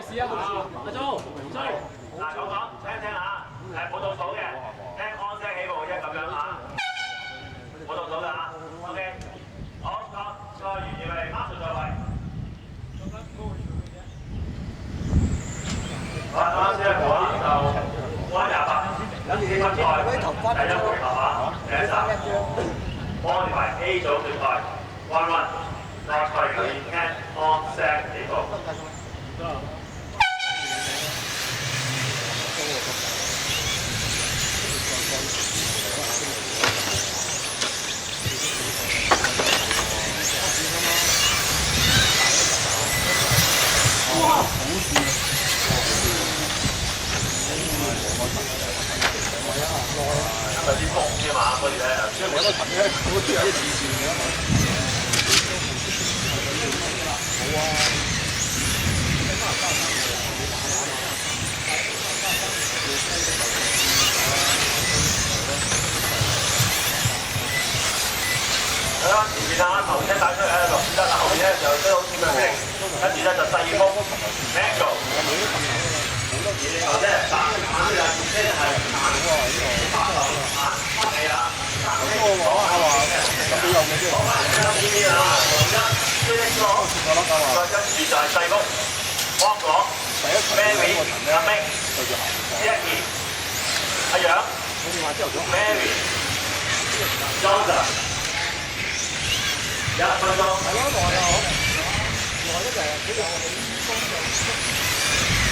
試啊，阿周，嗱，講聽一聽下，係冇倒數嘅，聽安聲起步啫咁樣嚇，冇倒數㗎嚇。OK， 好，個預備，Marshal在位。好，啱先一步啊，就彎28，分賽第一回合啊，第一集，安排 A 組決賽，1-1，落賽球員聽安聲起步。有啲風啫嘛，嗰啲咧，即係我都尋咧，好似有啲自轉嘅嘛。好啊。係啦，前面啊，頭先帶出嚟落得啦，後面咧就都好似咩聲，跟住咧就細風 Mango。即係打呢兩車係打8流8氣啊！咁我話咁你有冇先？講埋呢啲啊，再跟住就係細風、芒果、Mary、阿明、Jackie、阿楊、Mary、Johnson， 1分鐘。係咯，耐啊，耐得滯，佢有。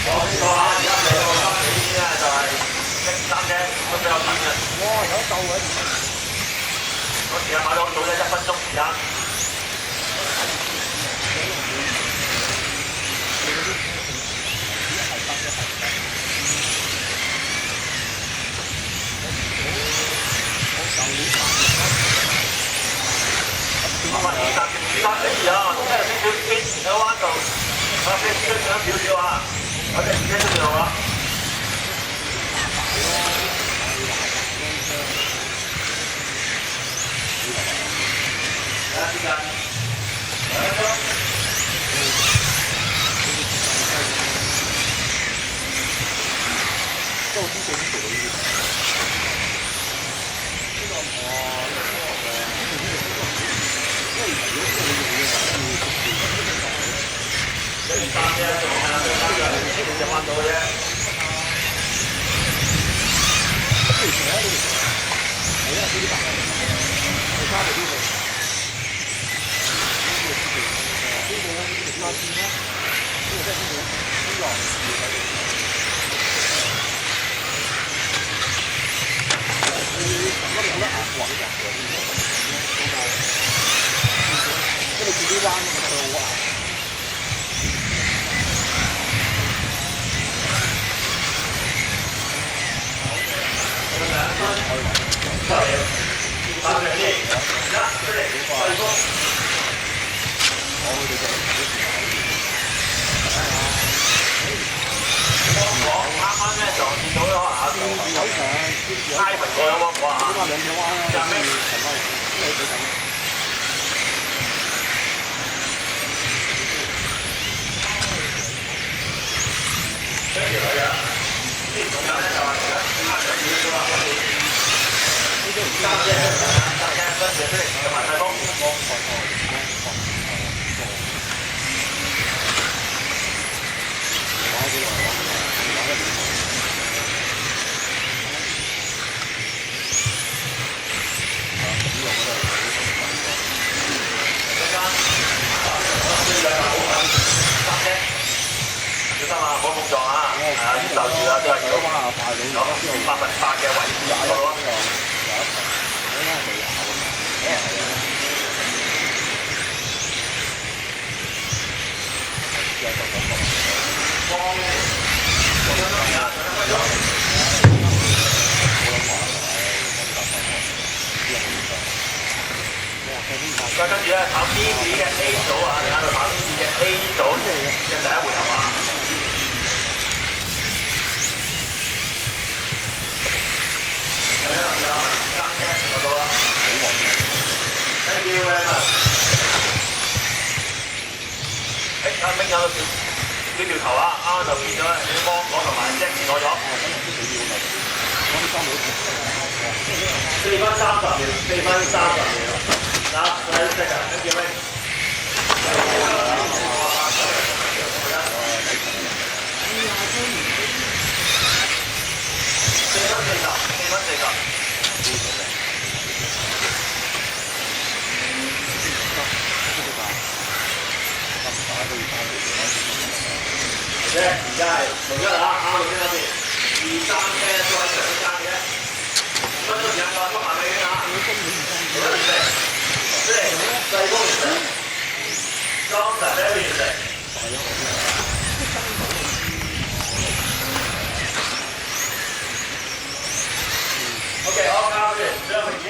我呢個啊，而家嚟到今年咧就係13啫，都比較短嘅。哇，有得鬥嘅。嗰時間買到早啫，1分鐘時間。咁啊，時間比啊，即係少少偏喺彎度，啊，偏少少啊。我哋唔驚都有啊！時間2分鐘。都知幾時到呢啲？呢個1、2、3啫，就彎到嘅啫。以前喺度，係啊，呢啲白係差唔多呢個。呢個呢個拉線啦，呢個即係呢個呢個。咁有得硬滑嘅，即係自己彎咁就好硬。再跟住咧跑 B 組嘅 A 組啊，而家度跑 B 嘅 A 組嘅第一回合啊。Thank you very much。阿明有少少頭啊，啱啱就變咗啲芒果同埋隻攞咗。4分30秒，4分30秒。嗱，6 seconds，跟住咩？4分40。而家係6-1啦，啱6先啦先，2、3車再上間嘅，5分鐘時間夠，衝埋尾先嚇，4、細風完成，裝實呢完成。OK， 好，交先，上位置。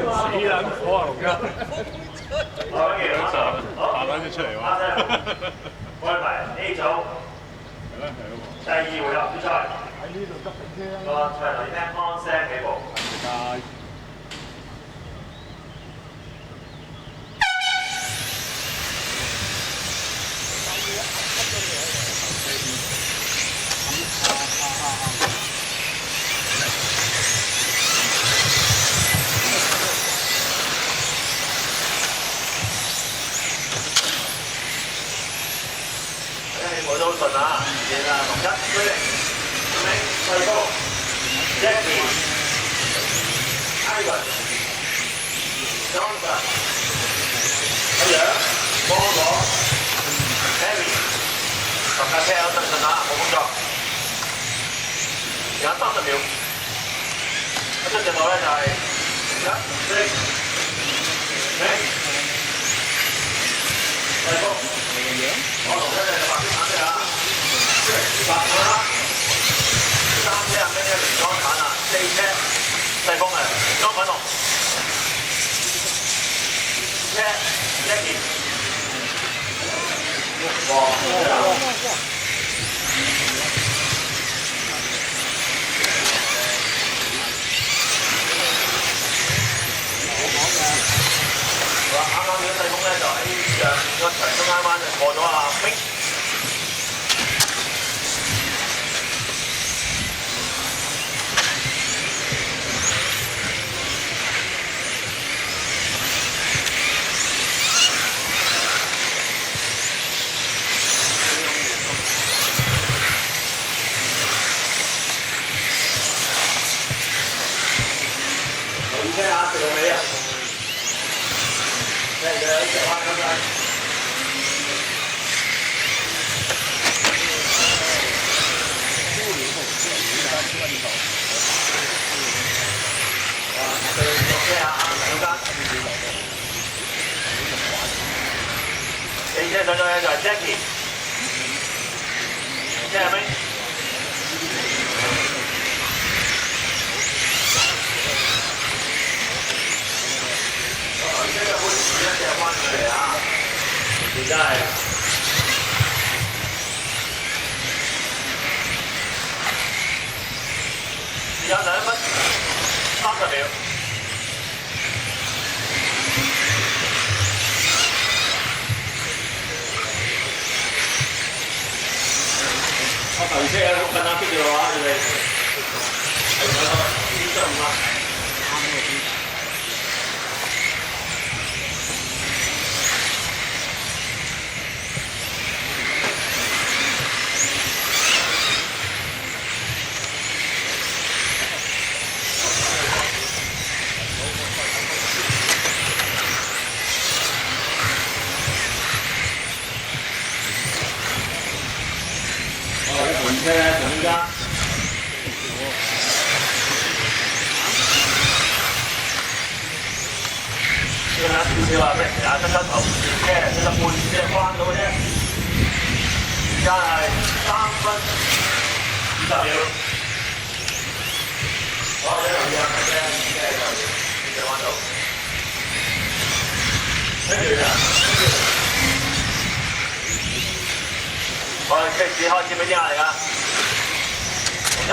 死撚火啊！6-1，好嘅，好，下撚咗出嚟喎。安排 A 組，第2回合決賽。喺呢度急停車啦。個場內聽安聲起步。我都好順啊，嘢啦，6-1，追力，細高 ，Jackie，Ivan，Johnson，阿楊，芒果 ，Harry， 10架車有陣順啊，冇工作，時間30秒，一出直路咧就係1、4、細高。我同一隻白色橙色啊，白色啦，3車啊咩嘢原裝橙啊，4車細風啊，原裝粉紅，5車 Jackie， 哇！好啦，啱啱呢個細風咧就喺個場中間彎就過咗阿冰。2車啊，食到尾啊！嚟嘅，一隻彎咁滯。哇！對6車啊，兩間。4車上咗去就係 Jackie， 5車係咩？呢個好似一隻彎出嚟啊！而家係時間2分30秒。我頭車喺度跟下邊嘅話，你哋係咪咯？45啦。車咧就依家，少少啊，即係其他出頭車，其實半隻彎到嘅啫。而家係3分20秒。好，一留意啊，車就半隻彎到。跟住啊，我哋即時開始俾啲壓力啊！一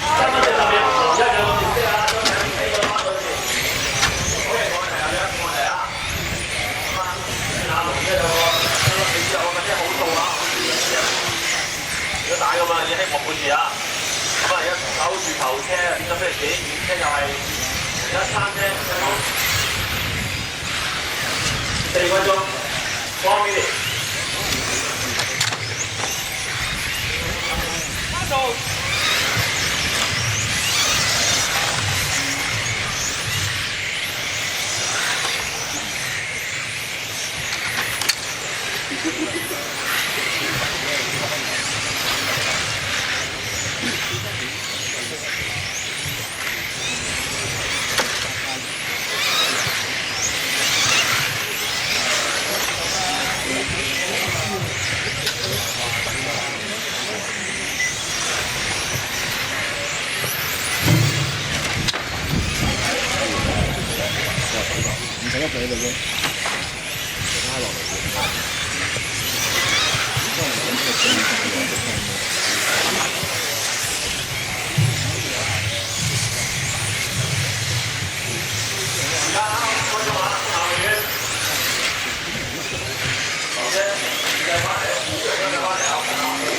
，3分40秒，一兩個調息啊，將兩邊起個翻對面。OK，我哋有兩個問題啊。咁啊，阿龍呢就你之後嗰啲好數啊，如果打咁啊，要希望保住啊。咁啊，而家守住頭車變咗飛幾遠車又係而家3車有冇？4分鐘，1 minute。翻到。唔使一俾你啫，拉落嚟嘅。因為我諗佢整曬兩隻聽嘅。而家5分鐘啊，下面頭先而家翻嚟，5分鐘翻嚟啊，好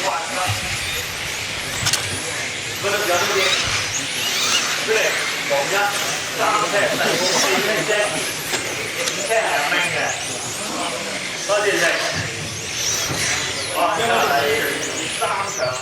快㗎。嗰度有啲嘢，出嚟黃一3車4車5車係明嘅，多謝你。哇！今日係3場啊！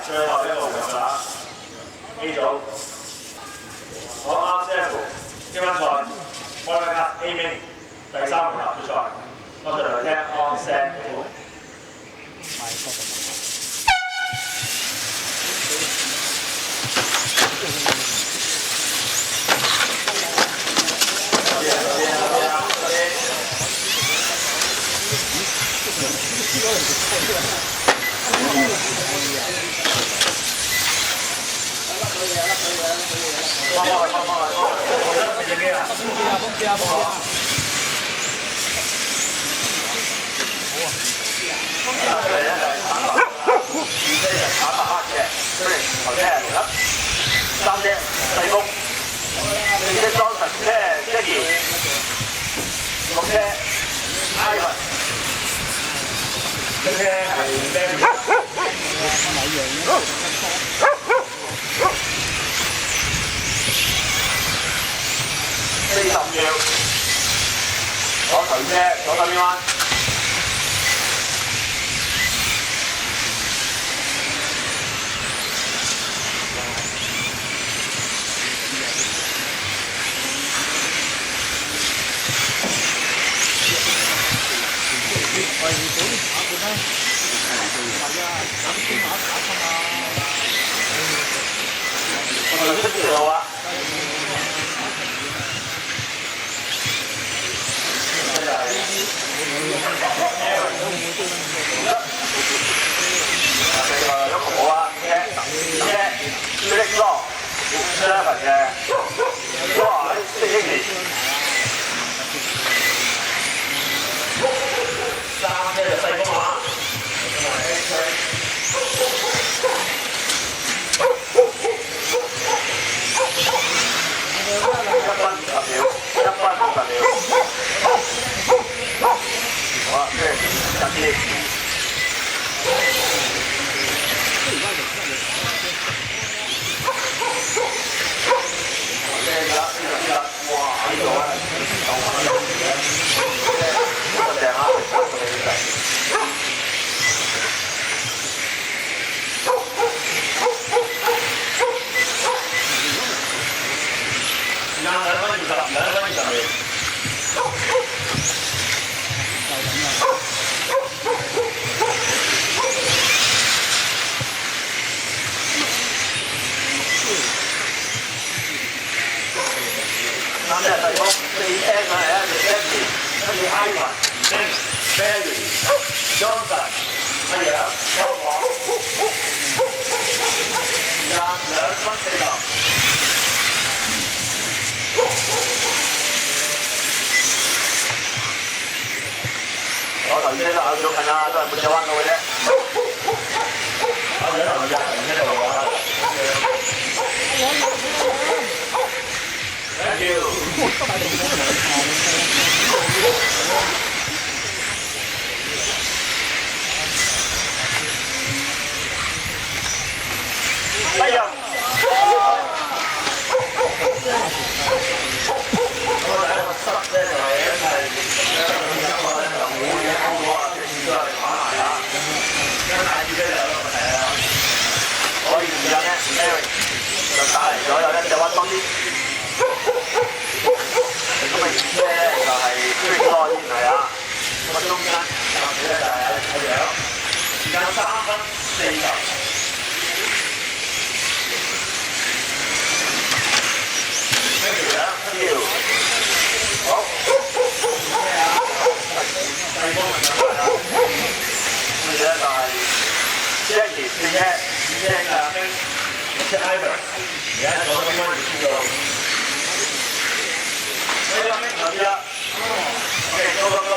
最後一個回合啦 ，A 組，我啱 7 1賽，我哋嘅 A Mini 第3回合決賽，我哋嚟聽 on set 3隻細風，4隻裝神車Jackie， 6隻 Ivan， 1隻係 Barry。40秒，我頭車左手邊彎。喂，你早啲打佢咩？係啊，打啲馬打親啊！我頭先出條路啊！有個冇啊，車力多，7嘅，哇！4英里，3車就細風啊！1分20秒，1分20秒。好啦，跟住入啲。Mary Johnson 乜嘢啊？香港時間2分40。我頭先都考咗近啦，都係半隻彎到嘅啫。我哋頭日唔喺度啊。Thank you。哎呀！我第一個塞咧就係因為都係跑埋啦，因為大隻嘅兩個問題啦。我時間咧 ，Eric 就打嚟咗有一隻溫東，咁啊二車咧就係最多先係啊，咁啊中間暫時咧就係睇樣，時間3分40。跟住咧，跳，好。第二個問題係，跟住咧就係 Jackie 轉車嘅兵 Ivan， 而家左邊彎轉到，呢個兵留意啦 ，OK， go go go。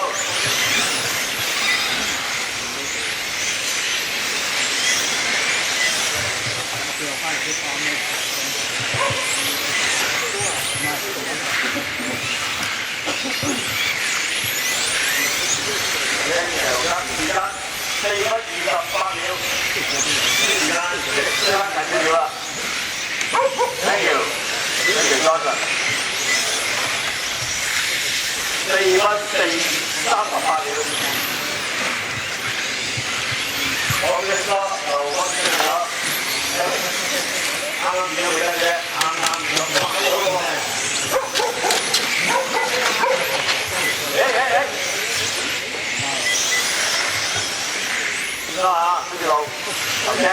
時間4分28秒，時間4分緊要啦。Thank you， Thank you Johnson。4分38秒。我嘅 stop 就溫清咗，啱啱見到佢一隻，啱見到得啊，跟住路，OK，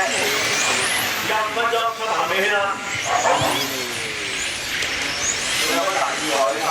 5分鐘出行尾圈啦，有乜大意外啊？